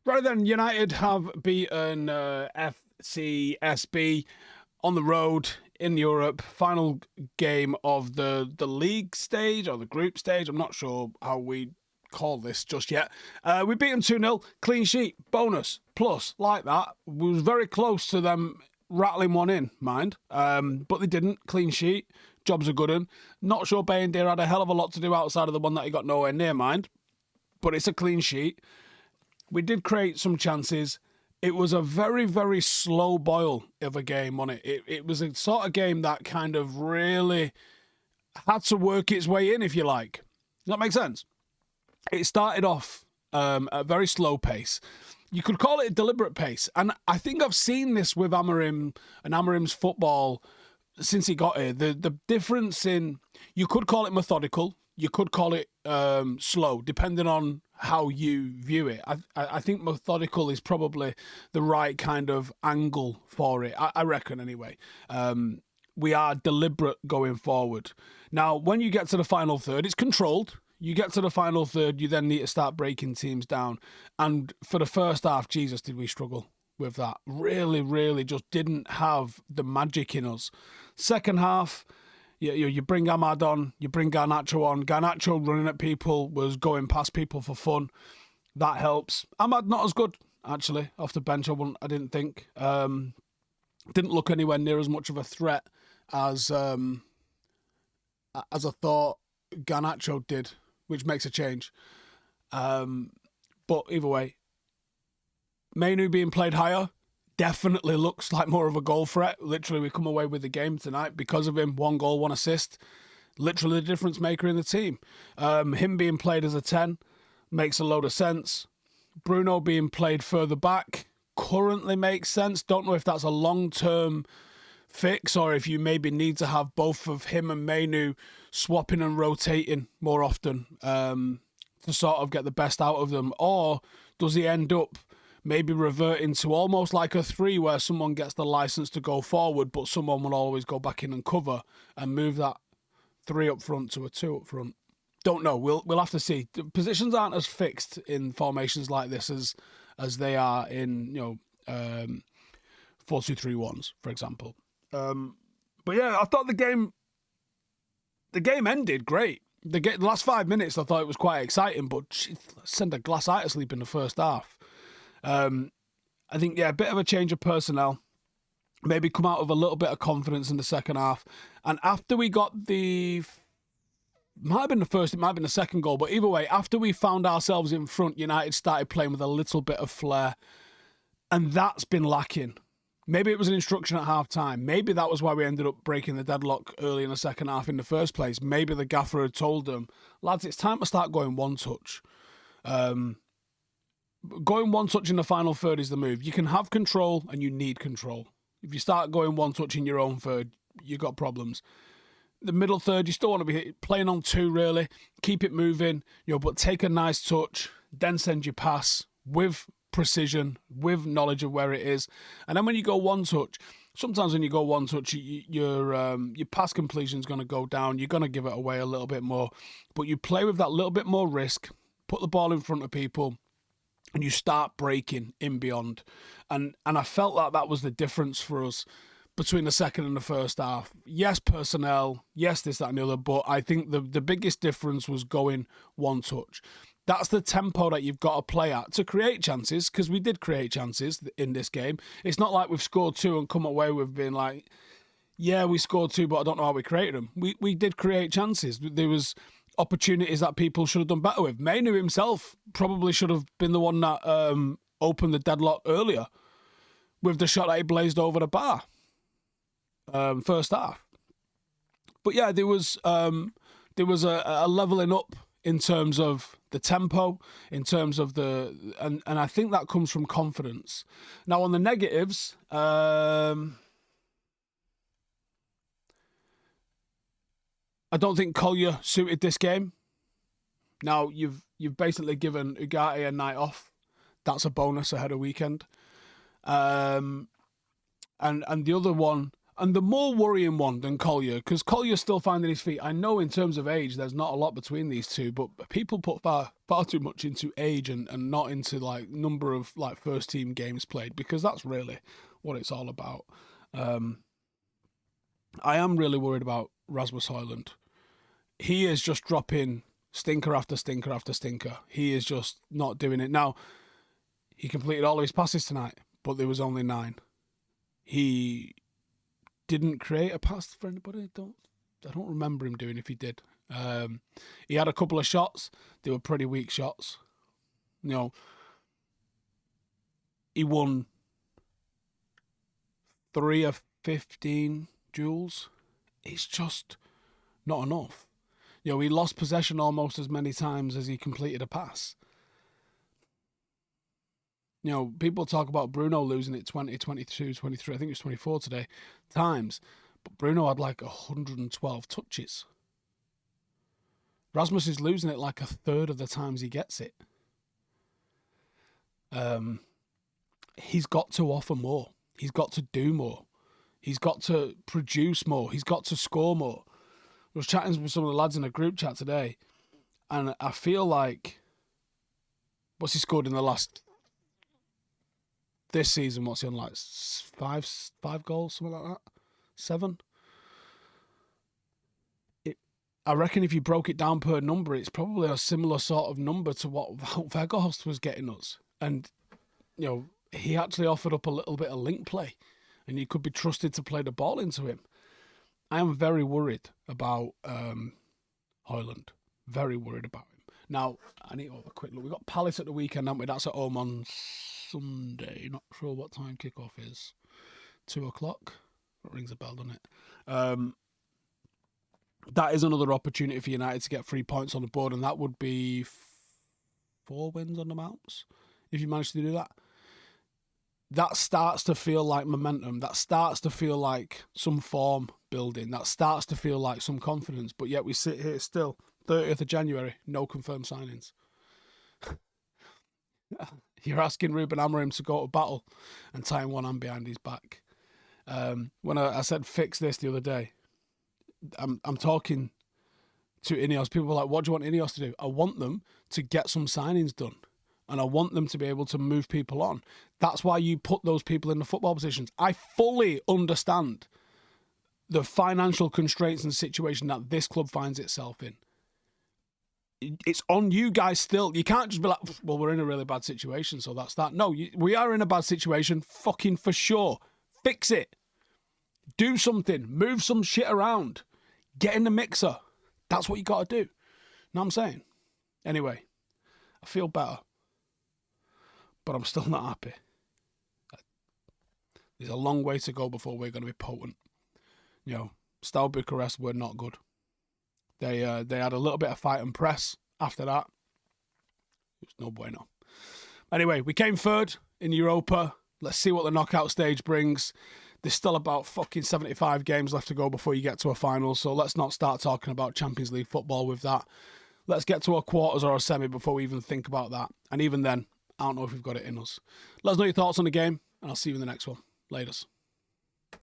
Right then, United have beaten FCSB on the road in Europe. Final game of the league stage or the group stage. I'm not sure how we call this just yet. We beat them 2-0. Clean sheet, bonus, plus, like that. We was very close to them rattling one in, mind. But they didn't. Clean sheet. Job's a good one. Not sure Bayindir had a hell of a lot to do outside of the one that he got nowhere near, mind. But it's a clean sheet. We did create some chances. It was a very, very slow boil of a game on it. It was a sort of game that kind of really had to work its way in, if you like. Does that make sense? It started off at a very slow pace. You could call it a deliberate pace. And I think I've seen this with Amorim and Amorim's football since he got here. The difference in, you could call it methodical, you could call it slow, depending on how you view it. I think methodical is probably the right kind of angle for it. I reckon anyway. We are deliberate going forward. Now, when you get to the final third, it's controlled. You get to the final third, you then need to start breaking teams down. And for the first half, Jesus, did we struggle with that. Really, really just didn't have the magic in us. Second half, you bring Ahmad on, you bring Garnacho on. Garnacho running at people, was going past people for fun. That helps. Ahmad not as good, actually, off the bench, I didn't think. Didn't look anywhere near as much of a threat as I thought Garnacho did, which makes a change. But either way, Mainoo being played higher definitely looks like more of a goal threat. Literally, we come away with the game tonight because of him. 1 goal, 1 assist. Literally the difference maker in the team. Him being played as a 10 makes a load of sense. Bruno being played further back currently makes sense. Don't know if that's a long-term fix or if you maybe need to have both of him and Mainoo swapping and rotating more often to sort of get the best out of them. Or does he end up maybe reverting to almost like a 3 where someone gets the license to go forward, but someone will always go back in and cover and move that 3 up front to a 2 up front? Don't know. We'll have to see. The positions aren't as fixed in formations like this as they are in 4-2-3-1s, for example. But yeah, I thought the game ended great. The last 5 minutes I thought it was quite exciting, but send a glass eye to sleep in the first half. I think, a bit of a change of personnel. Maybe come out with a little bit of confidence in the second half. And after we got might have been the first, it might have been the second goal, but either way, after we found ourselves in front, United started playing with a little bit of flair. And that's been lacking. Maybe it was an instruction at half-time. Maybe that was why we ended up breaking the deadlock early in the second half in the first place. Maybe the gaffer had told them, lads, it's time to start going one touch. Going one touch in the final third is the move. You can have control and you need control. If you start going one touch in your own third, you've got problems. The middle third, you still want to be playing on 2, really. Keep it moving, but take a nice touch, then send your pass with precision, with knowledge of where it is. And then when you go one touch, sometimes when you go one touch, your pass completion is going to go down. You're going to give it away a little bit more. But you play with that little bit more risk, put the ball in front of people, and you start breaking in beyond. And I felt like that was the difference for us between the second and the first half. Yes, personnel. Yes, this, that, and the other. But I think the biggest difference was going one touch. That's the tempo that you've got to play at to create chances, because we did create chances in this game. It's not like we've scored 2 and come away with being like, yeah, we scored 2, but I don't know how we created them. We did create chances. There was opportunities that people should have done better with. Mainoo himself probably should have been the one that opened the deadlock earlier with the shot that he blazed over the bar first half. But yeah, there was a levelling up in terms of the tempo, in terms of and I think that comes from confidence. Now on the negatives, I don't think Collier suited this game. Now, you've basically given Ugarte a night off. That's a bonus ahead of weekend. And the other one, And the more worrying one than Collier, because Collier's still finding his feet. I know in terms of age, there's not a lot between these two, but people put far too much into age and not into like number of like first team games played, because that's really what it's all about. I am really worried about Rasmus Højlund. He is just dropping stinker after stinker after stinker. He is just not doing it. Now, he completed all of his passes tonight, but there was only 9. He didn't create a pass for anybody. I don't remember him doing if he did. He had a couple of shots. They were pretty weak shots. You know, he won 3 of 15 duels. It's just not enough. You know, he lost possession almost as many times as he completed a pass. You know, people talk about Bruno losing it 20, 22, 23, I think it was 24 today, times. But Bruno had like 112 touches. Rasmus is losing it like a third of the times he gets it. He's got to offer more. He's got to do more. He's got to produce more. He's got to score more. I was chatting with some of the lads in a group chat today, and I feel like, what's he scored in the last, this season, what's he on, like five goals, something like that? 7? I reckon if you broke it down per number, it's probably a similar sort of number to what Weghorst was getting us. And, you know, he actually offered up a little bit of link play, and you could be trusted to play the ball into him. I am very worried about Højlund. Very worried about him. Now, I need to have a quick look. We've got Palace at the weekend, haven't we? That's at home on Sunday. Not sure what time kickoff is. 2 o'clock? That rings a bell, doesn't it? That is another opportunity for United to get 3 points on the board, and that would be 4 wins on the Mounts, if you manage to do that. That starts to feel like momentum. That starts to feel like some form building. That starts to feel like some confidence. But yet we sit here still, 30th of January, no confirmed signings. You're asking Ruben Amorim to go to battle and tying one hand behind his back. When I said fix this the other day, I'm talking to Ineos. People were like, what do you want Ineos to do? I want them to get some signings done. And I want them to be able to move people on. That's why you put those people in the football positions. I fully understand the financial constraints and situation that this club finds itself in. It's on you guys still. You can't just be like, well, we're in a really bad situation, so that's that. No, we are in a bad situation, fucking for sure. Fix it. Do something. Move some shit around. Get in the mixer. That's what you got to do. Know what I'm saying? Anyway, I feel better. But I'm still not happy. There's a long way to go before we're going to be potent. You know, Steaua Bucharest were not good. They had a little bit of fight and press after that. It was no bueno. Anyway, we came third in Europa. Let's see what the knockout stage brings. There's still about fucking 75 games left to go before you get to a final, so let's not start talking about Champions League football with that. Let's get to a quarters or a semi before we even think about that. And even then, I don't know if we've got it in us. Let us know your thoughts on the game, and I'll see you in the next one. Laters.